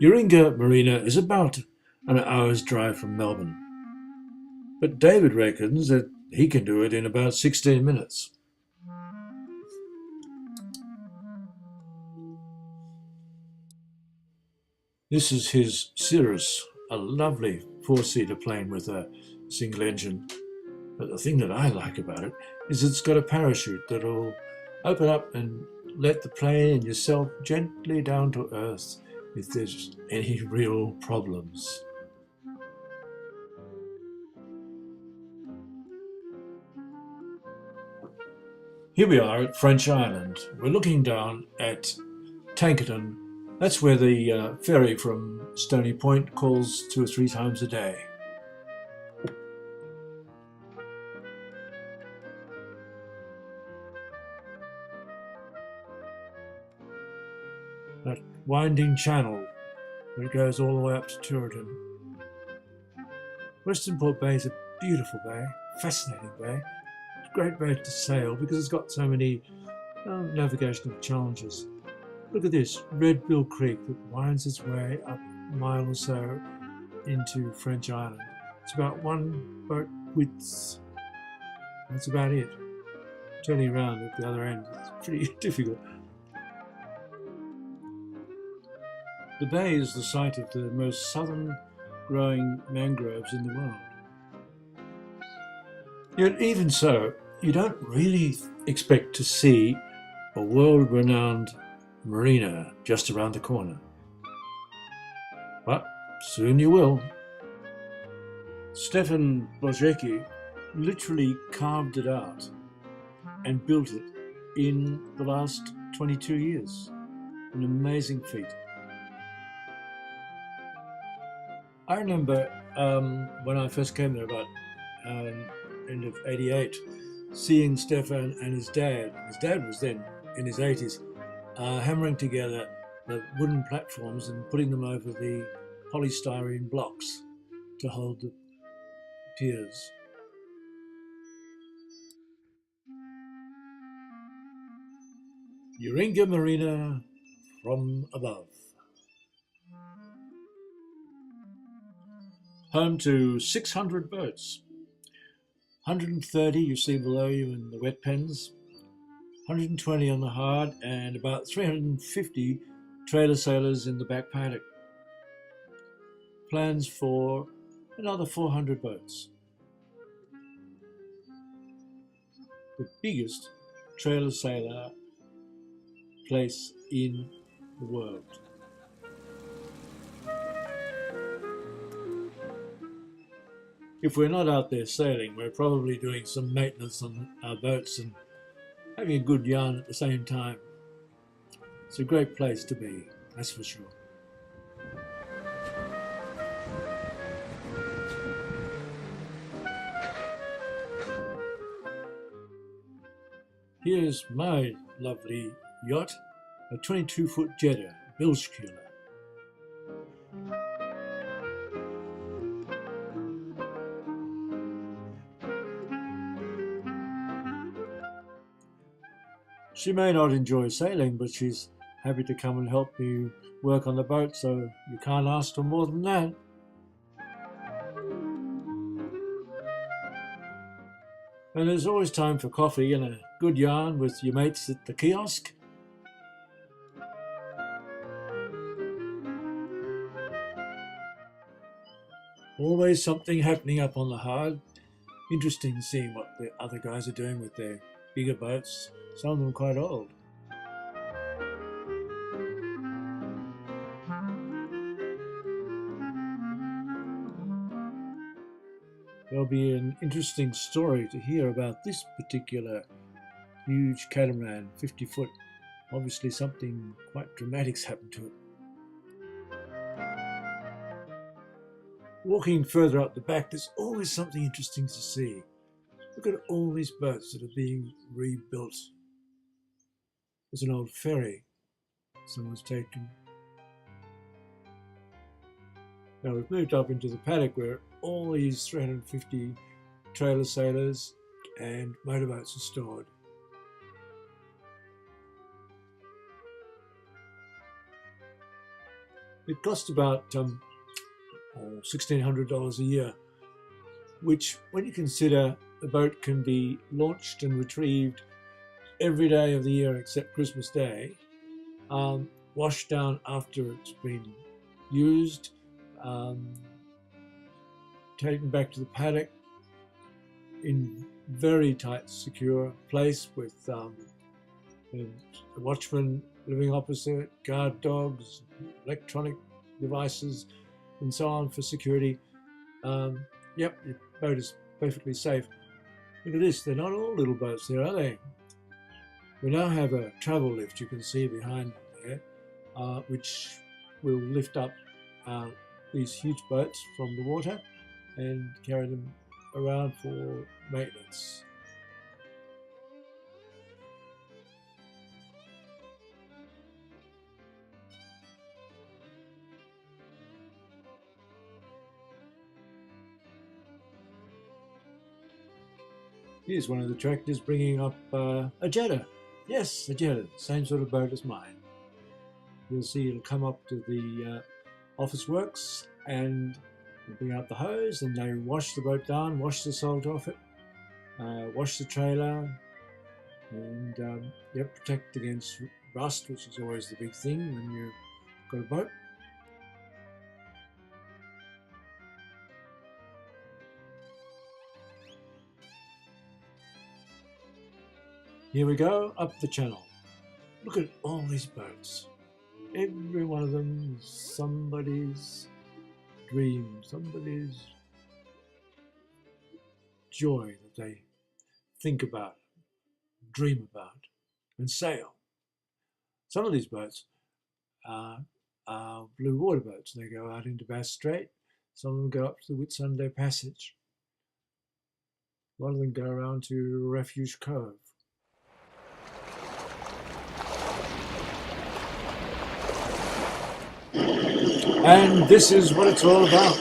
Yaringa Marina is about an hour's drive from Melbourne, but David reckons that he can do it in about 16 minutes. This is his Cirrus, a lovely four-seater plane with a single engine. But the thing that I like about it is it's got a parachute that'll open up and let the plane and yourself gently down to earth if there's any real problems. Here we are at French Island. We're looking down at Tankerton. That's where the ferry from Stony Point calls 2 or 3 times a day. That winding channel where it goes all the way up to Turiton. Western Port Bay is a beautiful bay, fascinating bay. It's a great bay to sail because it's got so many navigational challenges. Look at this, Red Bill Creek that winds its way up a mile or so into French Island. It's about 1 boat width. That's about it. Turning around at the other end is pretty difficult. The bay is the site of the most southern growing mangroves in the world. Yet even so, you don't really expect to see a world-renowned marina just around the corner. But soon you will. Stefan Bozecki literally carved it out and built it in the last 22 years. An amazing feat. I remember when I first came there about end of '88, seeing Stefan and his dad. His dad was then in his 80s, hammering together the wooden platforms and putting them over the polystyrene blocks to hold the piers. Yaringa Marina from above. Home to 600 boats. 130 you see below you in the wet pens, 120 on the hard, and about 350 trailer sailors in the back paddock. Plans for another 400 boats. The biggest trailer sailor place in the world. If we're not out there sailing, we're probably doing some maintenance on our boats and having a good yarn at the same time. It's a great place to be, that's for sure. Here's my lovely yacht, a 22-foot jetter, Bilschkühler. She may not enjoy sailing, but she's happy to come and help me work on the boat, so you can't ask for more than that. And there's always time for coffee and a good yarn with your mates at the kiosk. Always something happening up on the hard. Interesting seeing what the other guys are doing with their bigger boats, some of them quite old. There'll be an interesting story to hear about this particular huge catamaran, 50 foot. Obviously something quite dramatic's happened to it. Walking further up the back, there's always something interesting to see. Look at all these boats that are being rebuilt. There's an old ferry someone's taken. Now we've moved up into the paddock where all these 350 trailer sailors and motorboats are stored. It cost about $1,600 a year, which, when you consider the boat can be launched and retrieved every day of the year except Christmas Day, washed down after it's been used, taken back to the paddock in very tight, secure place with a watchman living opposite, guard dogs, electronic devices, and so on for security. Yep, your boat is perfectly safe. Look at this, they're not all little boats there, are they? We now have a travel lift, you can see behind there, which will lift up these huge boats from the water and carry them around for maintenance. Here's one of the tractors bringing up a jetter. Yes, a jetter, same sort of boat as mine. You'll see it'll come up to the office works and bring out the hose, and they wash the boat down, wash the salt off it, wash the trailer, and protect against rust, which is always the big thing when you've got a boat. Here we go, up the channel. Look at all these boats. Every one of them is somebody's dream, somebody's joy that they think about, dream about, and sail. Some of these boats are blue water boats. They go out into Bass Strait. Some of them go up to the Whitsunday Passage. A lot of them go around to Refuge Cove. And this is what it's all about.